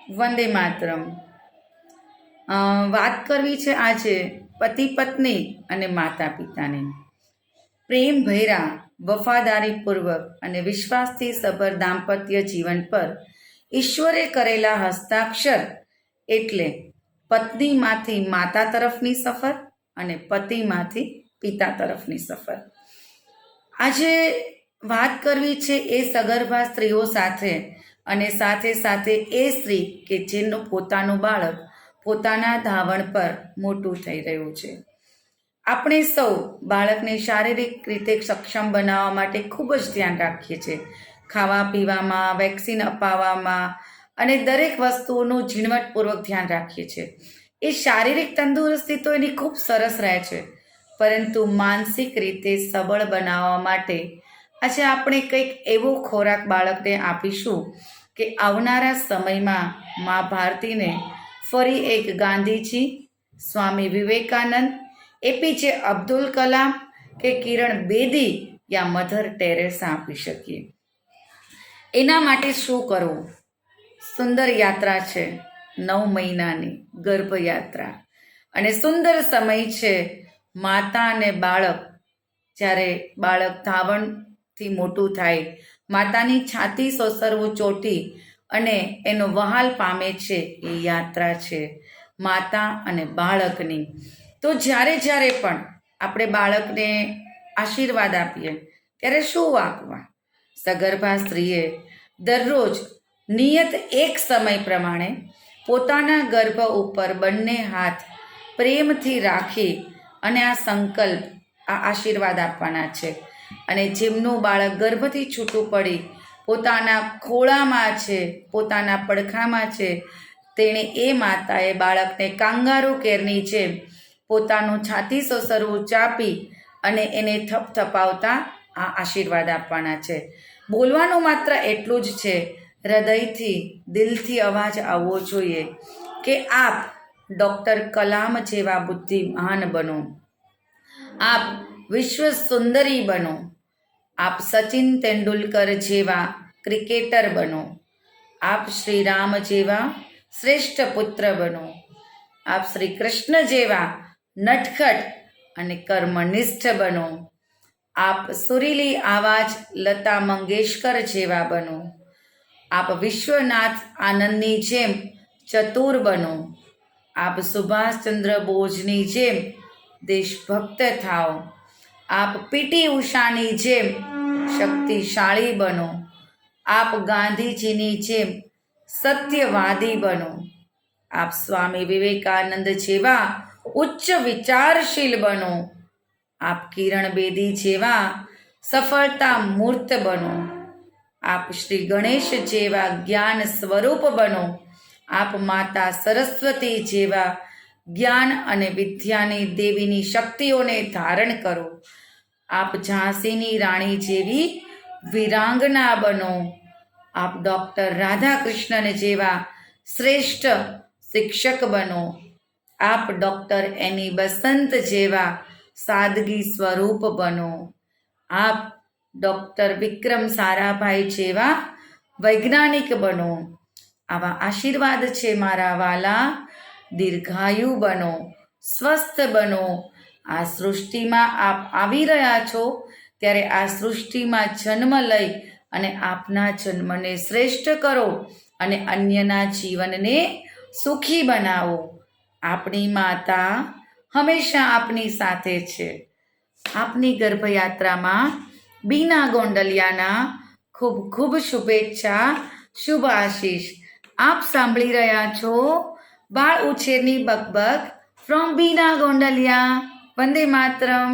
વંદે માતરમ. વાત કરવી છે આજે પતિ પત્ની અને માતા પિતાની. પ્રેમ ભર્યા વફાદારીપૂર્વક અને વિશ્વાસથી સભર દાંપત્ય જીવન પર ઈશ્વરે કરેલા હસ્તાક્ષર એટલે પત્નીમાંથી માતા તરફની સફર અને પતિમાંથી પિતા તરફની સફર. આજે વાત કરવી છે એ સગર્ભા સ્ત્રીઓ સાથે અને સાથે સાથે એ સ્ત્રી કે જેનું પોતાનું બાળક પોતાના ધાવણ પર મોટું થઈ રહ્યું છે. આપણે સૌ બાળકને શારીરિક રીતે સક્ષમ બનાવવા માટે ખૂબ જ ધ્યાન રાખીએ છીએ. ખાવા પીવામાં, વેક્સિન અપાવવામાં અને દરેક વસ્તુઓનું ઝીણવટપૂર્વક ધ્યાન રાખીએ છીએ. એ શારીરિક તંદુરસ્તી તો એની ખૂબ સરસ રહે છે, પરંતુ માનસિક રીતે સબળ બનાવવા માટે આજે આપણે કંઈક એવો ખોરાક બાળકને આપીશું કે આવનારા સમયમાં મા ભારતીને ફરી એક ગાંધીજી, સ્વામી વિવેકાનંદ, એપીજે અબ્દુલ કલામ કે કિરણ બેદી યા મધર ટેરેસા આપી શકીએ. એના માટે શું કરવું? સુંદર યાત્રા છે 9 મહિનાની ગર્ભયાત્રા, અને સુંદર સમય છે માતા અને બાળક. જ્યારે બાળક ધાવણથી મોટું થાય, માતાની છાતી સોસરવું ચોટી અને એનો વહાલ પામે છે, એ યાત્રા છે માતા અને બાળકની. તો જ્યારે પણ આપણે બાળકને આશીર્વાદ આપીએ ત્યારે શું આપવા? સગર્ભા સ્ત્રીએ દરરોજ નિયત એક સમય પ્રમાણે પોતાના ગર્ભ ઉપર બંને હાથ પ્રેમથી રાખી અને આ સંકલ્પ, આ આશીર્વાદ આપવાના છે. અને જેમનું બાળક ગર્ભથી છૂટું પડી પોતાના ખોળામાં છે, પોતાના પડખામાં છે, તેણે એ માતાએ બાળકને કાંગારૂ કેરની જેમ પોતાનું છાતી સોસરવું ચાપી અને એને થપથપાવતા આ આશીર્વાદ આપવાના છે. બોલવાનું માત્ર એટલું જ છે, હૃદયથી, દિલથી અવાજ આવવો જોઈએ કે આપ ડૉક્ટર કલામ જેવા બુદ્ધિમાન બનો, આપ વિશ્વ સુંદરી બનો, આપ સચિન તેંડુલકર જેવા ક્રિકેટર બનો, આપ શ્રી રામ જેવા શ્રેષ્ઠ પુત્ર બનો, આપ શ્રી કૃષ્ણ જેવા નટખટ અને કર્મનિષ્ઠ બનો, આપ સુરીલી આવાજ લતા મંગેશકર જેવા બનો, આપ વિશ્વનાથ આનંદની જેમ ચતુર બનો, આપ સુભાષચંદ્ર બોઝની જેમ દેશભક્ત થાઓ, આપ પીટી ઉષાની જેમ શક્તિશાળી બનો, આપ ગાંધીજીની જેમ સત્યવાદી બનો, આપ સ્વામી વિવેકાનંદ જેવા ઉચ્ચ વિચારશીલ બનો, આપ કિરણ બેદી જેવા સફળતા મૂર્ત બનો, આપ શ્રી ગણેશ જેવા જ્ઞાન સ્વરૂપ બનો, આપ માતા સરસ્વતી જેવા જ્ઞાન અને વિદ્યાની દેવીની શક્તિઓને ધારણ કરો, આપ ઝાંસીની રાણી જેવી વીરાંગના બનો, આપ ડૉક્ટર રાધાકૃષ્ણન જેવા શ્રેષ્ઠ શિક્ષક બનો, આપ ડૉક્ટર એની બસંત જેવા સાદગી સ્વરૂપ બનો, આપ ડૉક્ટર વિક્રમ સારાભાઈ જેવા વૈજ્ઞાનિક બનો. આવા આશીર્વાદ છે મારા વાલા. દીર્ઘાયુ બનો, સ્વસ્થ બનો. આ સૃષ્ટિમાં આપ આવી રહ્યા છો ત્યારે આ સૃષ્ટિમાં જન્મ લઈ અને આપના જન્મને શ્રેષ્ઠ કરો અને અન્યના જીવનને સુખી બનાવો. આપણી માતા હંમેશા આપની સાથે છે. આપની ગર્ભયાત્રામાં બીના ગોંડલિયાના ખૂબ ખૂબ શુભેચ્છા, શુભ આશીષ. આપ સાંભળી રહ્યા છો બાળ ઉછેરની બકબક ફ્રોમ બીના ગોંડલિયા. વંદે માતરમ.